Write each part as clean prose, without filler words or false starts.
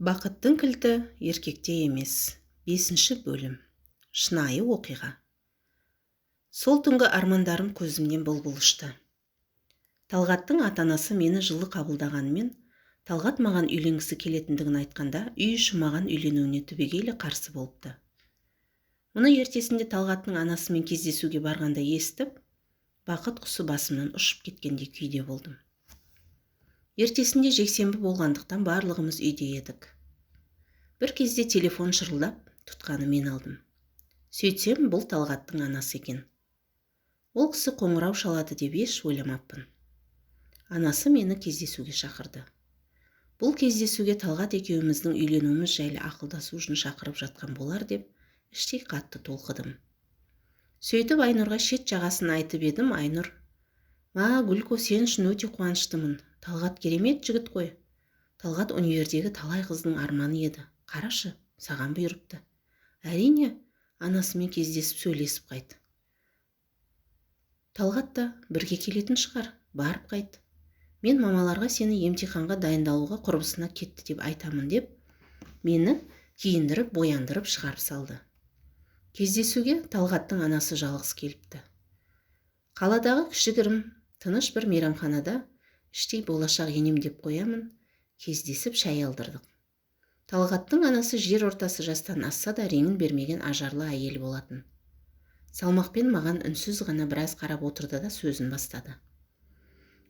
Бақыттың кілті еркекте емес. 5 бөлім. Шынайы оқиға. Сол түнгі армандарым көзімнен бұлбұл ұшты. Талғаттың ата-анасы мені жылы қабылдағанымен, Талғат маған үйленгісі келетіндігін айтқанда, үй іші маған үйленуіне түбегейлі қарсы болыпты. Мұны ертесінде Талғаттың анасымен кездесуге барғанда естіп, бақыт құсы басымнан ұшып кеткендей күйде болдым. Ертесінде жексенбі болғандықтан барлығымыз үйде едік. Бір кезде телефон шырылдап, тұтқаны мен алдым. Сөйтсем, бұл Талғаттың анасы екен. Ол кісі қоңырау шалады деп еш ойламаппын. Анасы мені кездесуге шақырды. Бұл кездесуге Талғат екеуміздің үйленуіміз жайлы ақылдасу үшін шақырып жатқан болар деп, іштей қатты толқыдым. Сөйтіп Айнұрға шет жағасын айтып едім. Айнұр: Гүлко, сен үшін өте қуаныштымын. Талғат керемет жігіт қой. Талғат универдегі талай қыздың арманы еді. Қарашы, саған бұйырыпты. Әрине, анасымен кездесіп сөйлесіп қайт. Талғат та бірге келетін шығар, барып қайт. Мен мамаларға сені емтиханға дайындалуға құрбысына кетті деп айтамын деп, мені киіндіріп, бояндырып шығарып салды. Кездесуге Талғаттың анасы жалғыз келіпті. Қаладағы кішігірім, тыныш бір мейрамханада іштей болашақ енем деп қоямын, кездесіп шай алдырдық. Талғаттың анасы жер ортасы жастан асса да реңін бермеген ажарлы әйел болатын. Салмақпен маған үнсіз ғана біраз қарап отырды да сөзін бастады.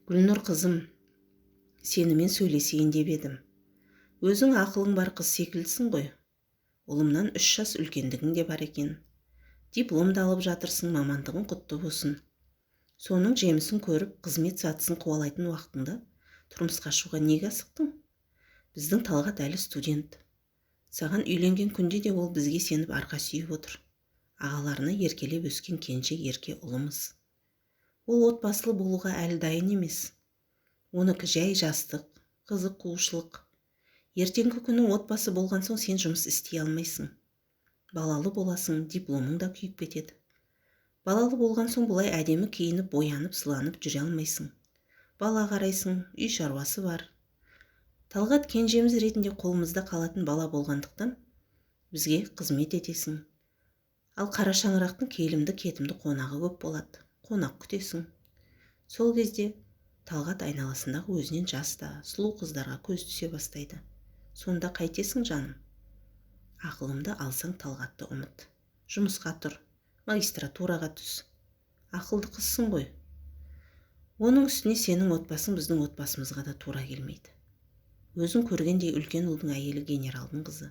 Гүлнұр қызым, сенімен сөйлесейін деп едім. Өзің ақылың бар қыз секілдісің ғой. Ұлымнан 3 жас үлкендігің де бар екен. Дипломды алып жатырсың, мамандығың құтты болсын. Соның жемісін көріп, қызмет сатысын қуалайтын уақытыңда тұрмысқа шығуға неге асықтың? Біздің Талғат әлі студент. Саған үйленген күнде де ол бізге сеніп арқа сүйіп отыр. Ағаларына еркелеп өскен кенже ерке ұлымыз. Ол отбасылы болуға әлі дайын емес. Оныкі жай жастық, қызық қуышылық. Ертеңгі күні отбасы болған соң сен жұмыс істей алмайсың. Балалы боласың, дипломың да күйіп кетеді. Балалы болған соң бұлай әдемі киініп, боянып, сыланып жүре алмайсың. Бала қарайсың, үй шаруасы бар. Талғат кенжеміз ретінде қолымызда қалатын бала болғандықтан бізге қызмет етесің. Ал қара шаңырақтың келімді кетімді қонағы көп болады. Қонақ күтесің. Сол кезде Талғат айналасындағы өзінен жаста, сұлу қыздарға көз түсе бастайды. Сонда қайтесің жаным? Ақылымды алсаң Талғатты ұмыт. Жұмысқа тұр, магистратураға түс. Ақылды қызсың ғой. Оның үстіне сенің отбасың біздің отбасымызға да тура келмейді. Өзің көргендей үлкен ұлдың әйелі генералдың қызы.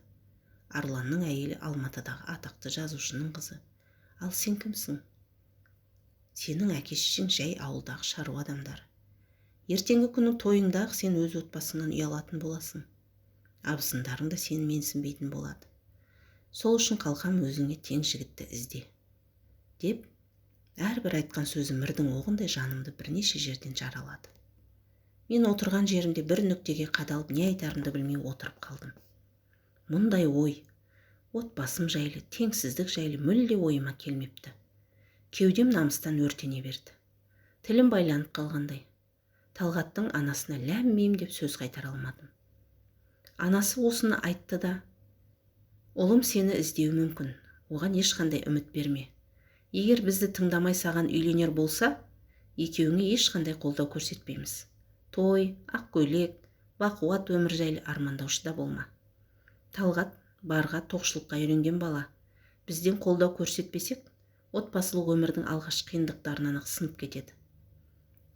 Арланның әйелі Алматыдағы атақты жазушының қызы. Ал сен кімсің? Сенің әке-шешең жай ауылдағы шаруа адамдары. Ертеңгі күні тойыңдағы сен өз отбасыңнан ұялатын боласың. Абысындарың да сені менсінбейтін болады. Сол үшін қалқам өзіңе тең жігітті ізде. Деп, әрбір айтқан сөзі мірдің оғындай жанымды бірнеше жерден жаралады. Мен отырған жерімде бір нүктеге қадалып не айтарымды білмей отырып қалдым. Мұндай ой, отбасым жайлы, теңсіздік жайлы мүлде ойыма келмепті. Кеудем намыстан өртене берді. Тілім байланып қалғандай. Талғаттың анасына ләм-мим деп сөз қайтара алмадым. Анасы осыны айтты да: ұлым сені іздеуі мүмкін, оған ешқандай үміт берме. Егер бізді тыңдамай саған үйленер болса, екеуіңе ешқандай қолдау көрсетпейміз. Той, ақ көйлек, бақуат өмір жайлы армандаушы да болма. Талғат барға тоқшылыққа үйренген бала. Бізден қолдау көрсетпесек, отбасылық өмірдің алғаш қиындықтарынан сынып кетеді.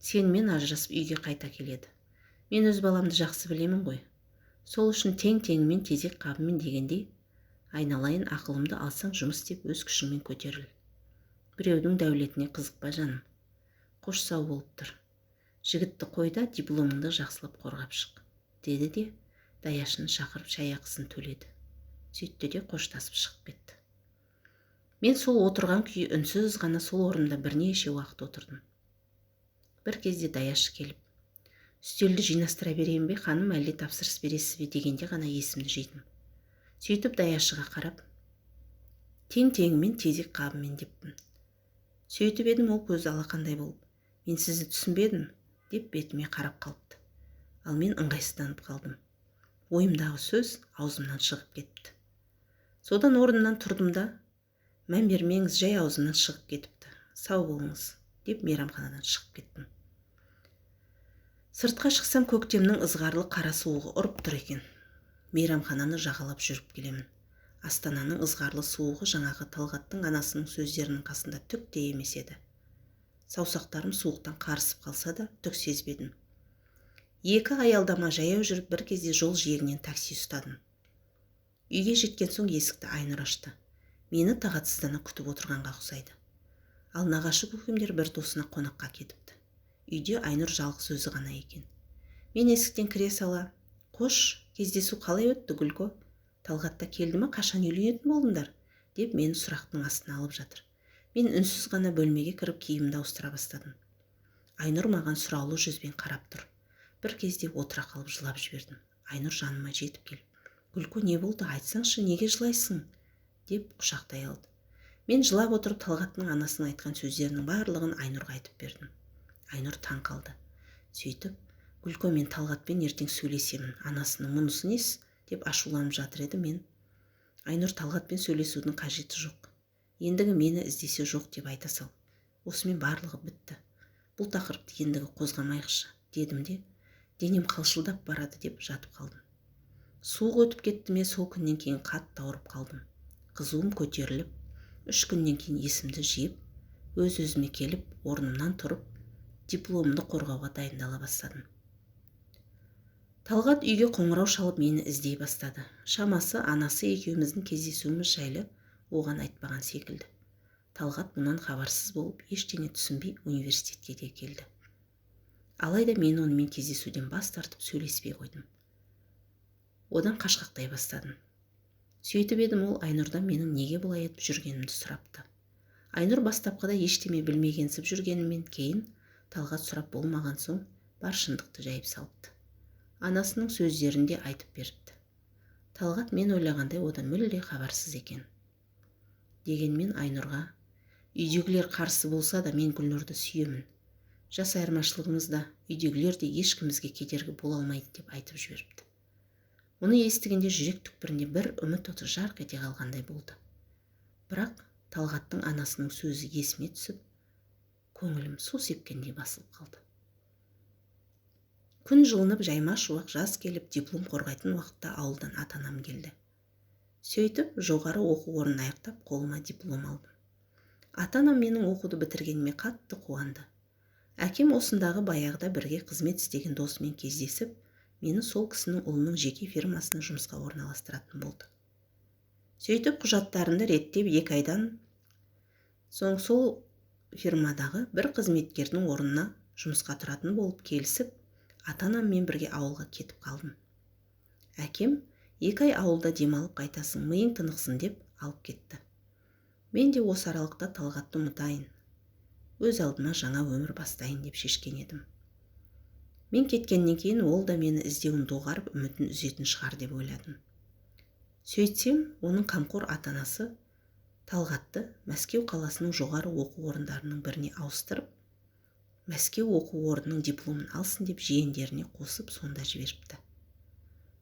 Сенімен ажырасып үйге қайта келеді. Мен өз баламды жақсы білемін ғой. Сол үшін тең-теңімен тезек қабымен дегендей, айналайын, ақылымды алсаң жұмыс деп өз күшіңмен көтеріл. Біреудің дәулетіне қызықпа жаным. Қош сау болып тұр. Жігітті қойда дипломыңды жақсылап қорғап шық, деді де даяшыны шақырып шай ақысын төледі. Сөйтті де қоштасып шығып кетті. Мен сол отырған күйі үнсіз ғана сол орында бірнеше уақыт отырдым. Бір кезде даяшы келіп: үстелді жинастыра берейін бе ханым, әлде тапсырыс бересіз бе дегенде ғана есімді жидым. Сөйтіп даяшыға қарап: тең-теңімен тезек қабымен деппін. Сөйтіп едім, ол көзі алақандай болып: мен сізді түсінбедім деп бетіме қарап қалыпты. Ал мен ыңғайсызданып қалдым. ойымдағы сөз аузымнан шығып кетті. Содан орнымнан тұрдым да, мән бермеңіз, жай аузымнан шығып кетіпті, сау болыңыз, деп мейрамханадан шығып кеттім. Сыртқа шықсам көктемнің ызғарлы қара суығы ұрып тұр екен. Мейрамхананы жағалап жүріп келемін. Астананың ызғарлы суығы жаңағы Талғаттың анасының сөздерінің қасында түк те емес еді. Саусақтарым суықтан қарысып қалса да түк сезбедім. 2 аялдама жаяу жүріп бір кезде жол жиегінен такси ұстадым. Үйге жеткен соң есікті Айнұр ашты. Мені тағатсыздана күтіп отырғанға ұқсайды. Ал нағашы көкемдер бір досына қонаққа кетіпті. Үйде Айнұр жалғыз өзі ғана екен. Мен есіктен кіре сала, «Қош, кездесу қалай өтті, Гүлко? Талғатта келді ме, қашан үйленетін болдыңдар?» деп мені сұрақтың астына алып жатыр. Мен үнсіз ғана бөлмеге кіріп киімімді ауыстыра бастадым. Айнұр маған сұраулы жүзбен қарап тұр. Бір кезде отыра қалып жылап жібердім. Айнұр жаныма жетіп келіп, «Гүлко, не болды, айтсаңшы, неге жылайсың?» деп құшақтай алды. Мен жылап отырып Талғаттың анасының айтқан сөздерінің барлығын Айнұрға айтып бердім. Айнұр таң қалды. Сөйтіп, «Гүлко, мен Талғатпен ертең сөйлесемін, анасының мұнысы несі?» деп ашуланып жатыр еді. Мен, «Айнұр, Талғатпен сөйлесудің қажеті жоқ. Ендігі мені іздесе жоқ деп айта сал. Осымен барлығы бітті. Бұл тақырыпты ендігі қозғамайықшы», дедім де, денем қалшылдап барады деп жатып қалдым. Суық өтіп кетті ме, сол күннен кейін қатты ауырып қалдым. Қызуым көтеріліп, 3 күннен кейін есімді жиып, өз-өзіме келіп, орнымнан тұрып, дипломымды қорғауға дайындала бастадым. Талғат үйге қоңырау шалып мені іздей бастады. Шамасы анасы екеуміздің кездесуіміз жайлы оған айтпаған секілді. Талғат мұнан хабарсыз болып, ештеңе түсінбей университетке де келді. Алайда мен онымен кездесуден бас тартып сөйлеспей қойдым. Одан қашқақтай бастадым. Сөйтіп едім, ол Айнұрдан менің неге бұлай етіп жүргенімді сұрапты. Айнұр бастапқыда ештеме білмегенсіп жүргенімен, кейін Талғат сұрап болмаған соң бар шындықты жайып салыпты. Анасының сөздерінде айтып беріпті. Талғат мен ойлағандай одан мүлде хабарсыз екен. Дегенмен Айнұрға, «Үйдегілер қарсы болса да мен Гүлнұрды сүйемін. Жас айырмашылығымызда үйдегілер де ешкімізге кедергі бола алмайды» деп айтып жіберіпті. Мұны естігенде жүрек түкпірінде бір үміт оты жарқ ете қалғандай болды. Бірақ Талғаттың анасының сөзі есіме түсіп, көңілім су сепкендей басылып қалды. Күн жылынып, жайма шуақ жаз келіп, диплом қорғайтын уақытта ауылдан ата-анам келді. Сөйтіп, жоғары оқу орнын аяқтап, қолыма диплом алдым. Ата-анам менің оқуды бітіргеніме қатты қуанды. Әкем осындағы баяғыда бірге қызмет істеген досымен кездесіп, мені сол кісінің ұлының жеке фирмасына жұмысқа орналастыратын болды. Сөйтіп, құжаттарымды реттеп 2 айдан соң сол фирмадағы бір қызметкердің орнына жұмысқа тұратын болып келісіп, ата-анаммен бірге ауылға кетіп қалдым. Әкем 2 ай ауылда демалып қайтасың, миың тынықсын деп алып кетті. Мен де осы аралықта Талғатты ұмытайын, өз алдыма жаңа өмір бастайын деп шешкен едім. Мен кеткеннен кейін ол да мені іздеуін доғарып, үмітін үзетін шығар деп ойладым. Сөйтсем, оның қамқор ата-анасы Талғатты Мәскеу қаласының жоғары оқу орындарының біріне ауыстырып, Мәскеу оқу орнының дипломын алсын деп жиендеріне қосып сонда жіберіпті.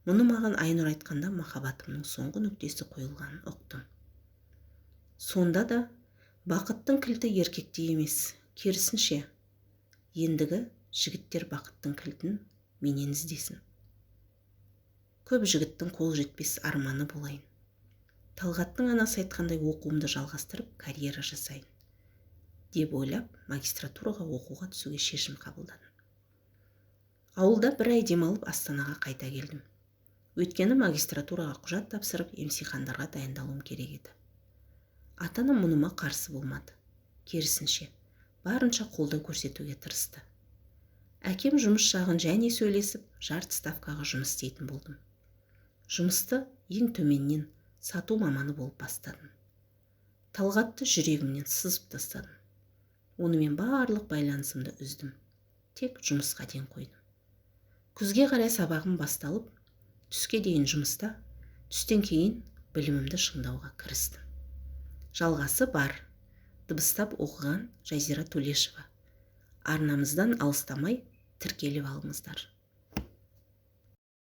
Мұны маған Айнұр айтқанда махаббатымның соңғы нүктесі қойылғанын ұқтым. Сонда да бақыттың кілті еркекте емес, керісінше, ендігі жігіттер бақыттың кілтін менен іздесін. Көп жігіттің қол жетпес арманы болайын. Талғаттың анасы айтқандай оқуымды жалғастырып, карьера жасайын деп ойлап, магистратураға оқуға түсуге шешім қабылдадым. Ауылда 1 ай демалып, Астанаға қайта келдім. Өйткені магистратураға құжат тапсырып, емтихандарға дайындалуым керек еді. Ата-анам мұныма қарсы болмады. Керісінше, барынша қолдау көрсетуге тырысты. Әкем жұмыс жағын және сөйлесіп, жарты ставкаға жұмыс істейтін болдым. Жұмысты ең төменнен сату маманы болып бастадым. Талғатты жүрегімнен сызып тастадым. Онымен барлық байланысымды үздім. Тек жұмысқа ден қойдым. Күзге қарай сабағым басталып, түске дейін жұмыста, түстен кейін білімімді шыңдауға кірістім. Жалғасы бар. Дыбыстап оқыған Жазира Төлешова. Арнамыздан алыстамай тіркеліп алыңыздар.